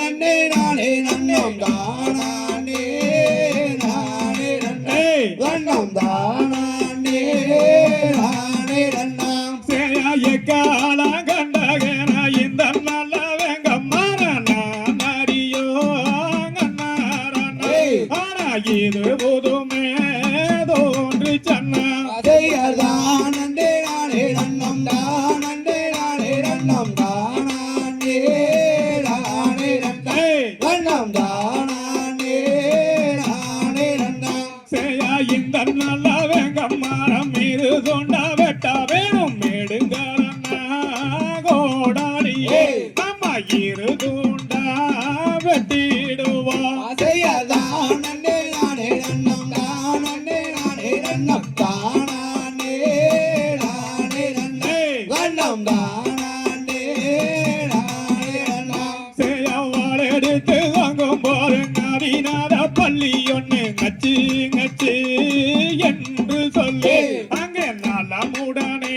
நன்னே நானே நன்னம் தானே நானே நன்னே நன்னம் தானே நானே நன்னம் சேய காலம் கண்டகன இந்த நல்ல வெங்கம்மாரனா நரியோ கண்ணாரனா ஆனா இது புதுமே தோன்றி சன்னா அதையதான் நன்னே நானே நன்னம் தானே நானே நன்னம் தானே நானே நன்னே நன்னம் தானே நானே நன்னம் சேயா இந்த நல்ல வெங்கம்மாரம் மீது சொண்டா வெட்ட வேணும் மேடுங்காரன்னா கோடாரியே நம்ம இரு தூண்டா வெட்டிடுவா அதையதான் நன்னே நானே நன்னம் தானே நானே நன்னம் தானே நானே நன்னே நன்னம் தானே நானே நன்னம் சேயவாள் எடுத்து வாங்கும் போது நவீனாத பள்ளி ஒண்ணு நச்சு நச்சு என்று சொல்லி அங்கே நலமுடனே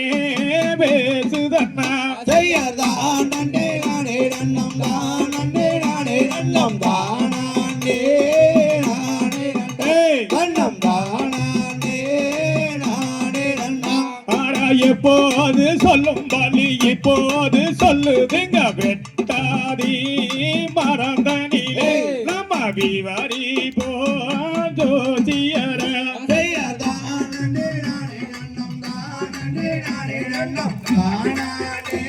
பேசுதன்னா அதையதான் நன்னே நானே நன்னம் தானே நானே நன்னம் தானே நானே நன்னே நன்னம் தானே நானே நன்னம் ஆனா எப்போது சொல்லும் பலி இப்போது சொல்லுதுங்க வெட்டாதி மறந்தனிலே நம்ம விவரி போ ஜோசியர அதையதான் நன்னே நானே நன்னம் தானே நானே நன்னம் தானே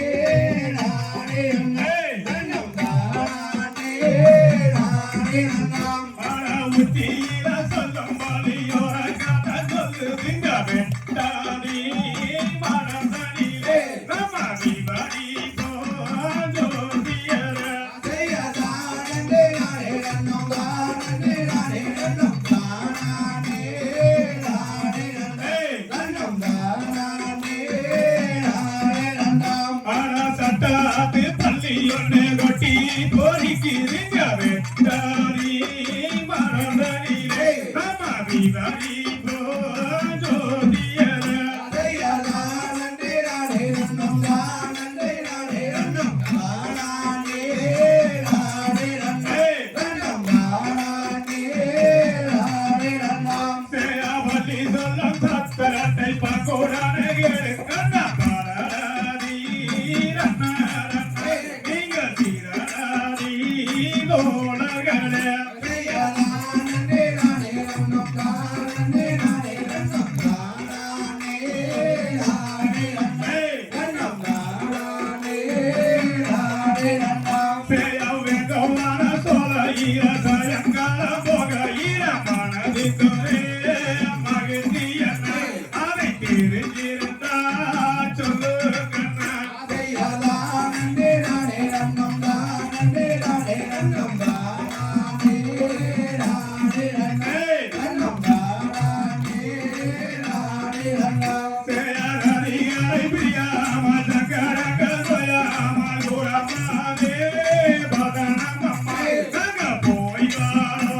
நானே நன்னம் தானே நானே நன்னம் ஆனா உச்சியில சொல்லும் பலியோர கதை சொல்லுதுங்க வெட்டாதி மறந்தனிலே நம்ம விவரி போ ஜோசியர அதையதான் நன்னே நானே நன்னம் தானே நானே நன்னம் தானே நானே நன்னம் தானே நானே நன்னம் ஆனா சட்டாத்து பள்ளி ஒண்ணு கொட்டி போரிக்கிறீங்க வெட்டாரி மறந்தனிலே நம்ம விவரி போ ஜோதியர அதையதான் நன்னே நானே நன்னம் தானே நானே நன்னம் தானே நானே நன்னம் தானே நானே நன்னம் சேவலி சொல்லும் சத்திரத்தை பக்கோடானே கண்ணா பாரதி ரன்னரன்னே நீங்க தீராதி தோழர்களே அதையதான் நன்னே நானே நன்னம் தானே நானே நன்னம் தானே நானே நன்னம் தானே நானே நன்னம் சேய வெங்கமான சோழ ஈர சயங்கால போக ஈர மனதுக்குரே மகிழ்ச்சியன்ன அதை தெரிஞ்சிருந்தா சொல்லுங்கண்ணா அதையதான் நன்னே நானே நன்னம் தானே நானே நன்னம் தானே நானே நன்னம் தானே நானே நன்னம் சேயகரிகளை பிரியாம சங்கரங்கள் சொயாம குரமாதே பதனமம்மா சங்க போய் வாரோ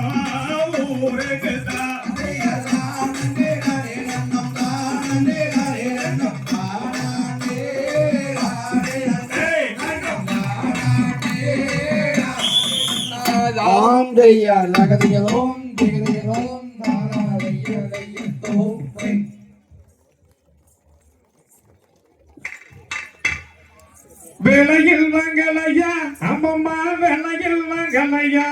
ஊருக்குதான் அதையதான் நன்னே நானே நன்னம் தானே நானே நன்னம் தானே நானே நன்னம் தானே ஆம் ஜெய்யா லகதியலோம் ஜெகதியலோம் தானாலையலையத்தோம் வேலையில் வாங்கலையா அம்மம்மா வேலையில் வாங்கலையா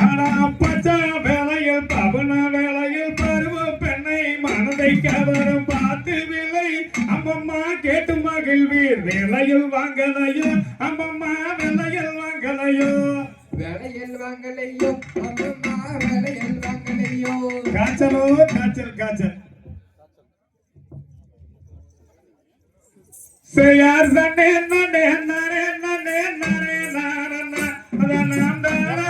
ஆனா பச்சா வேலையில் பவன வேலையில் பருவ பெண்ணை மனதை கவரும் பார்த்து விலை அம்மம்மா கேட்டு மகிழ்வீர் வேலையில் வாங்கலையோ அம்மம்மா வேலையில் வாங்கலையோ வேலையில் வாங்கலையோ அம்மம்மா வேலையில் வாங்கலையோ காய்ச்சலோ காய்ச்சல் காய்ச்சல் செய்யார் தன்னே நன்னே நரே நன்னே நரே நாரன்னா அதனாம் தானே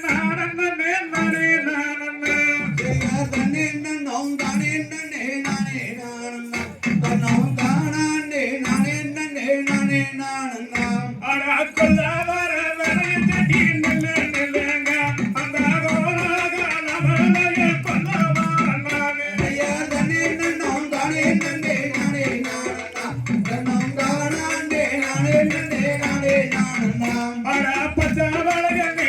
நாரன்னே நரே நாரன்னா செய்யார் தன்னே நன்னோம் தானே நன்னே நானே நானன்னா தன்னோம் தானே நானே நன்னே நானே நானன்னா அடா கொல்லா வர வரைய கட்டி நல்ல நல்லங்க அந்த கோலாக நமலைய கொல்லா வரனானே செய்யார் தன்னே நன்னோம் தானே நன்னே நானே நானன்னா தன்னோம் தானே நானே நன்னே நானே நானன்னா அடா பச்சா வளக நீ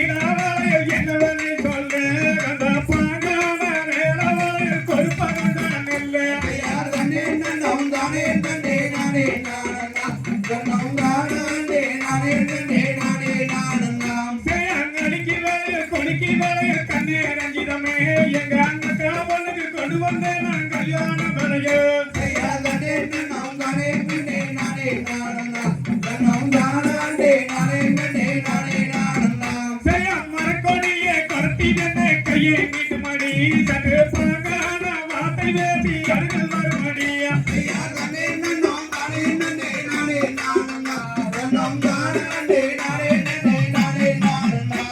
சற்று பழங்கான வார்த்தை வேண்டி அருகில் வரும்படியா ஐயா தன்னே நன்னோம் தானே நன்னே நானே நானண்ணா நன்னோம் தானே நானே நன்னே நானே நானண்ணா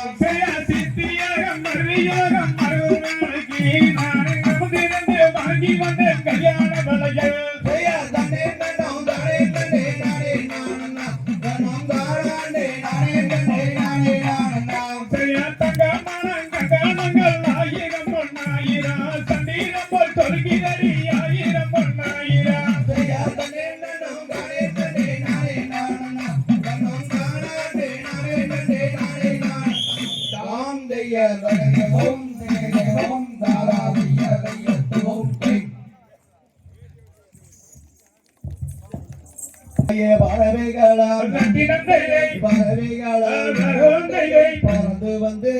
சித்தியோகம் மருவியோகம் மருவனுக்கு நானே நமதிருந்து வாங்கி வந்த கல்யாண வளையல் ஐயா தன்னே நன்னோம் தானே நன்னே நானே நானண்ணா நன்னோம் தானே நானே நன்னே நானே நானண்ணா தங்கமான கங்கணங்கள் ஆயிரம் பொன்னாயிரம் சந்தீரம் போல் தொழுகிறடி ஆயிரம் பொன்னாயிரம் ஐயா தன்னே நன்னோம் தானே நன்னே நானே நானண்ணா நன்னோம் தானே நானே நன்னே நானே நானண்ணா தாம் தெய்ய ரகோம் தெய்யோம் தாரா தெய்ய தெய்யத்துவோம் பறவைகளா பறவைகளா பறந்து வந்து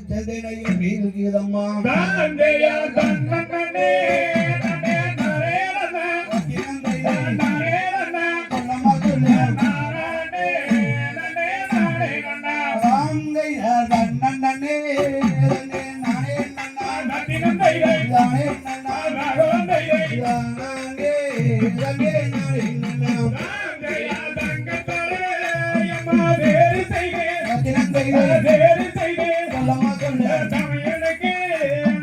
செந்தனையில் வீழ்கிறம்மா தாந்தையா தன்னே நன்னே நரேரன நரேரன சொல்லம்மா சொல்லு நாரானே நன்னே நானே நன்னா நன்னே நன்னே நானே நன்னா நத்தினந்தையை நானே நன்னா நரோந்தையை நானே நன்னே நானே நன்னா தாந்தையா தங்கத்தரே அம்மா வேறு செய்வே நத்தினந்தையை வேறு செய்வே சொல்லம்மா சொல்லு தமிழனுக்கு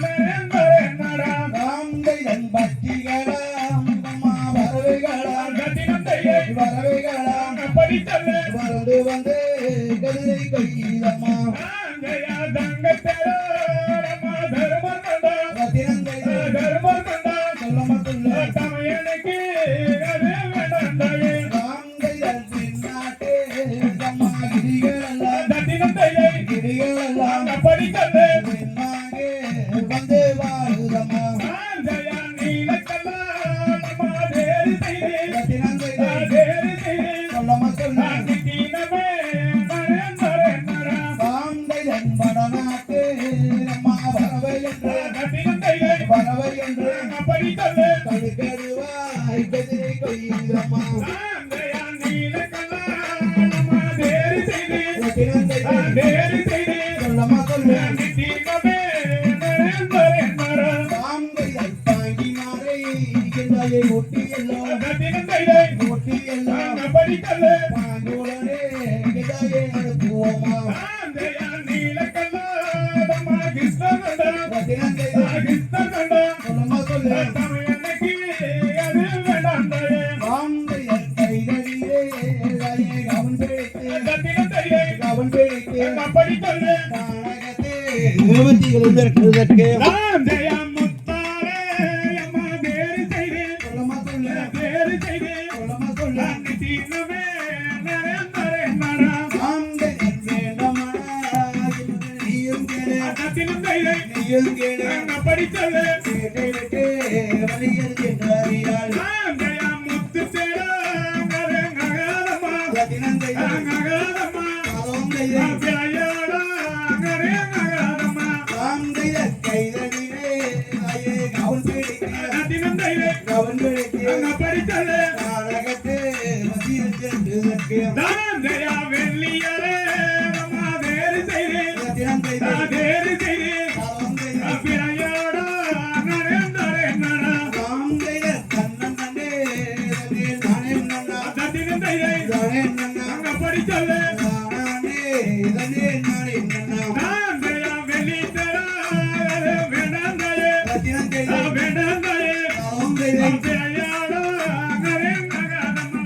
நரேந்தரே நரா ராம்தையன் பக்திகளா அம்மா பறவைகளா நத்தினந்தையை பறவைகளா படித்தல்ல பறந்து வந்து கதிரை கொய்தம்மா தாந்தையா தங்கத்தரே அம்மா தர்மம் கண்டா ரத்தினந்தையை தர்மம் கண்டா சொல்லம்மா சொல்லு தமிழனுக்கு அது வேண்டாந்தாயே ராம்தையன் பின்னாட்டே அம்மா கிரிகளெல்லாம் நத்தினந்தையை கிரிகளெல்லாம் படித்தல்ல பின்னாங்கே வந்து வாழுதம்மா தாந்தையா நீலக்கல்லா அம்மா வேறு செய்வே ரத்தினந்தையை வேறு செய்வே சொல்லம்மா சொல்லு நித்தினமே நரேந்தரே நரா ராம்தையன் படநாட்டு அம்மா பறவை என்று நத்தினந்தையை பறவை என்று படித்தல்ல கடுக்கடுவாய் கதிரை கொய்தம்மா தாந்தையா நீலக்கல்லா அம்மா வேறு செய்வே ரத்தினந்தையை வேறு செய்வே சொல்லம்மா சொல்லு நித்தினமே நரேந்தரே நரா ராம்தையன் தாங்கி மாறை கிண்டாயை ஒட்டியல்லோ நத்தினந்தையை ஒட்டியல்லோ படித்தல்ல பாங்குடனே கிண்டாயை அனுப்புவோமா தாந்தையா நீலக்கல்லா அம்மா கிருஷ்ணனண்டா ரத்தினந்தையை கிருஷ்ணனண்டா சொல்லம்மா சொல்லு தமிழனுக்கு அது வேண்டாந்தாயே ராம்தையன் கைதடியே ராயே கவன் பிழைத்து நத்தினந்தையை கவன் பிழைத்து படித்தல்ல நாடகத்தே விபத்திகள் இருக்கிறதற்கு தாந்தையா முத்தாரே அம்மா வேறு செய்வே சொல்லம்மா சொல்லு வேறு செய்வே சொல்லம்மா சொல்லு நித்தினமே நரேந்தரே நரா ராம்தையன் வேண்டமானா நீயும் கேளு நத்தினந்தையை நீயும் கேளு படித்தல்ல கேட்டை விட்டு வழியல் என்று அறியாள் தாந்தையா முத்து தேரா நரேங்கரமா ரத்தினந்தையை நகரமா ராம்தையை விளையாடா நரேங்கரமா ராம்தையன் கைதடியே ராயே கவன் பிழைத்து நத்தினந்தையை கவன் பிழைத்து படித்தல்ல நாடகத்தே வசியல் சென்றதற்கு தாந்தையா வெள்ளியரே அம்மா வேறு செய்வே ரத்தினந்தையை வேறு செய்வே ராம்தையை விளையாடா நரேந்தரே நரா ராம்தையன் தன்னன் நன்னே நானே நன்னா நத்தினந்தையை நானே நன்னா படித்தல்ல நானே நானே நன்னா தாந்தையா வெள்ளி தரா வேண்டாந்தாயே ரத்தினந்தையை வேண்டாந்தாயே ராம்தையை விளையாடா நரேங்கரமா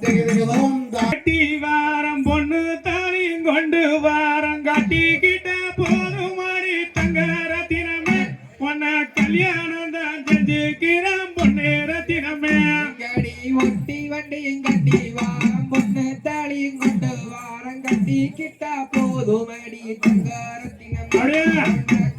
தகதிகளோம் கட்டி வாரம் பொண்ணு தாலி கொண்டு வாரம் கட்டிக்கிட்ட போதும் மாடி தங்க ரத்தினமே உன்னை கல்யாணம் தான் செஞ்சுக்கிறேன் பொண்ணு ரத்தினமே கடி ஒட்டி வண்டியும் கட்டி வாரம் பொண்ணு தாலியும் கொண்டு வாரம் கட்டி கிட்டா போதும் அடி தங்கரத்தினமே அப்படியே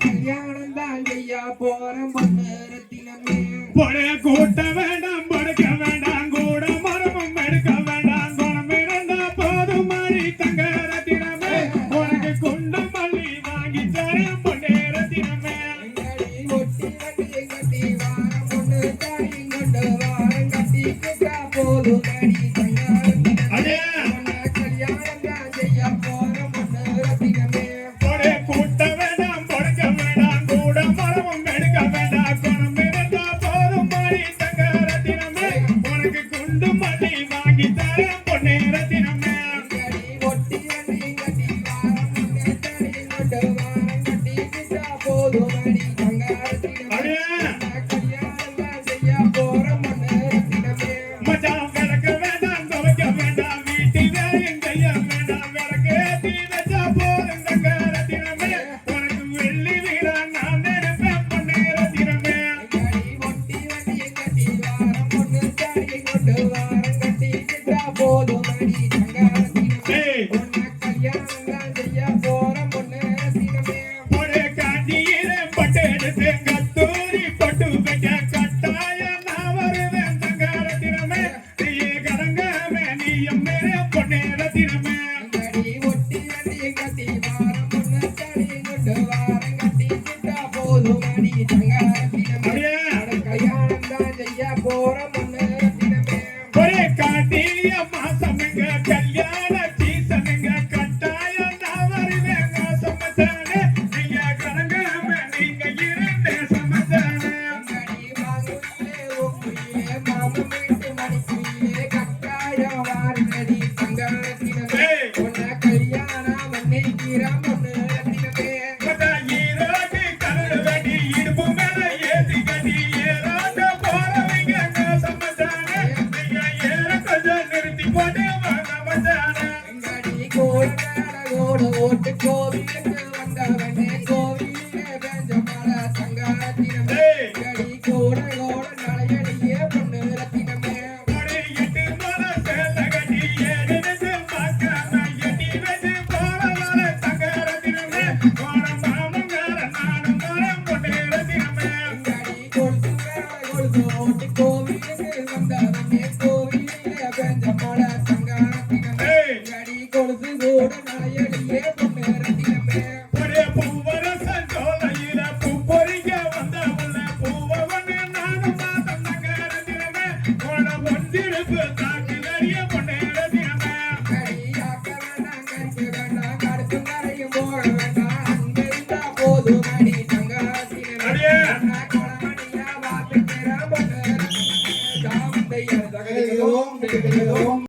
கல்யாணம் தான் செய்ய போறோம் பொண்ணு ரத்தினமே பொண்ணு கூட்ட வேண்டாம் படுக்க வேண்டாம் கூட மரமும் எடுக்க வேண்டாம் குணம் இருந்தா போதும் மாடி தங்க ரத்தினமே உனக்கு குண்டு மல்லி வாங்கி தரேன் பொண்ணு ரத்தினமே கடி ஒட்டி வண்டியும் கட்டி வாரம் பொண்ணு தாலியும் கொண்டு வாரம் கட்டி கிட்டா போதும் அடி தங்கரத்தினமே அதே கல்யாணம் தான் செய்ய போறோம் பொண்ணு ரத்தினமே பொண்ணு கூட்ட வேண்டாம் படுக்க கல்யாணம் தான் செய்ய போற பொண்ணு ரத்தினமே ஒரு காஞ்சியிலே பட்டெடுத்து கத்தூரி பட்டு வைக்க கட்டாயம் நான் வருவேன் தங்கரத்தினமே நீயே கலங்காம நீயும் மேலே பொண்ணே ரத்தினமே கடி ஒட்டி வண்டி கட்டி வாரம் பொண்ணு தடி கொண்டு வாரம் கட்டி கிட்டா போதும் அடி தங்கரத்தினமே கல்யாணம் தான் செய்ய போற பொண்ணு ரத்தினமே ஒரே காட்டிய மாசமுங்க கல்யாண சீசனுங்க கட்டாயம் நான் வருவேன் சமத்தானே நீங்க கலங்காம நீங்க இருந்தே சமத்தானே கடி வாங்குயிலே உங்குயிலே மாமன் வீட்டு மணிக்குயிலே கட்டாயம் வாரடி தங்கரத்தினமே உன்னை கல்யாணம் பண்ணிக்கிற பொண்ணு ரத்தினமே ஈரோடு கடல் வெடி இடுப்பு மேல ஏத்தி கட்டி ஏறாட்ட போறவங்க சமத்தானே நீங்க ஏற கொஞ்சம் நிறுத்தி போட்டு வாங்க மச்சானே கடி கோடு ஓட்டு கோவிலுக்கு வந்தவனே கோவிலே பெஞ்ச மழை தங்கரத்தினமே கடி கோட நலையடியே பொண்ணு ரத்தினமே ஒரு எட்டு முறை சேலை கட்டி ஏறினது பார்க்காம எட்டி வச்சு போறவரை தங்கரத்தினமே போன மாமங்கார நானும் மரம் பொண்ணு ரத்தினமே கடி கொழுத்து ஓட்டு கோவிலுக்கு வந்தவனே கோவிலே பெஞ்ச மழை தங்கரத்தினமே கடி கொழுத்து கூட நலையடியே பொண்ணு ரத்தினமே ஒரே பூவரசன் சோலையில பூ பொறிக்க வந்தவள பூவவனே நானும் மாதம் தங்கரத்தினமே போன பொஞ்சிருப்பு காட்டில் அறிய பொண்ணு ரத்தினமே கடி ஆக்க வேண்டாம் கடிக்க வேண்டாம் கடுத்து மறையும் போட வேண்டாம் அங்கிருந்தா போதும் அடி தங்கரத்தினமே அடியே கொலமணியா வாத்துக்கிற பொண்ணு ரத்தினமே தாமந்தைய தகதிகளோம்